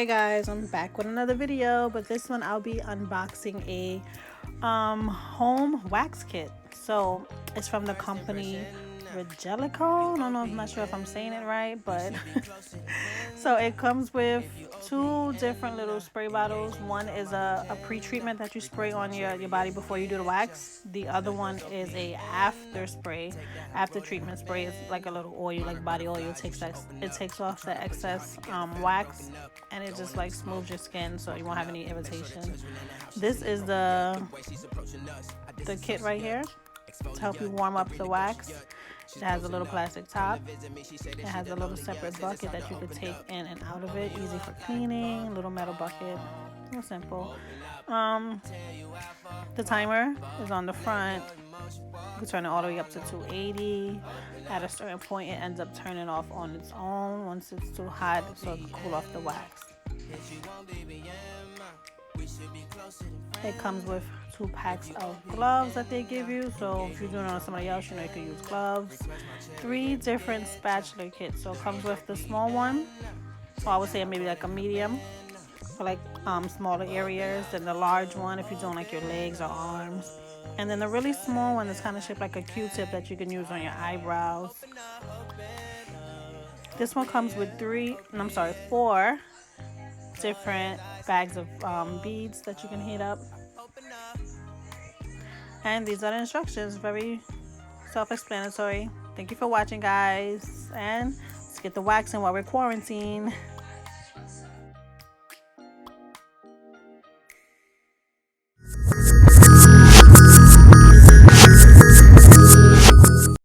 Hey guys, I'm back with another video, but this one I'll be unboxing a home wax kit. So it's from the company Regalico. I don't know, I'm not sure if I'm saying it right, but so it comes with two different little spray bottles. One is a pre-treatment that you spray on your body before you do the wax. The other one is a after spray, after treatment spray. It's like a little oil, like body oil. It takes off the excess wax, and it just like smooths your skin so you won't have any irritation. This is the kit right here to help you warm up the wax. It has a little plastic top. It has a little separate bucket that you could take in and out of it. Easy for cleaning. Little metal bucket. Real simple. The timer is on the front. You can turn it all the way up to 280. At a certain point, it ends up turning off on its own once it's too hot, so it can cool off the wax. It comes with 2 packs of gloves that they give you, so if you're doing it on somebody else, you know you can use gloves. 3 different spatula kits. So it comes with the small one, or I would say maybe like a medium for like smaller areas, and the large one if you're doing like your legs or arms, and then the really small one is kind of shaped like a Q-tip that you can use on your eyebrows. This one comes with 4 different bags of beads that you can heat up. And these are the instructions, very self-explanatory. Thank you for watching, guys, and let's get the waxing while we're quarantined.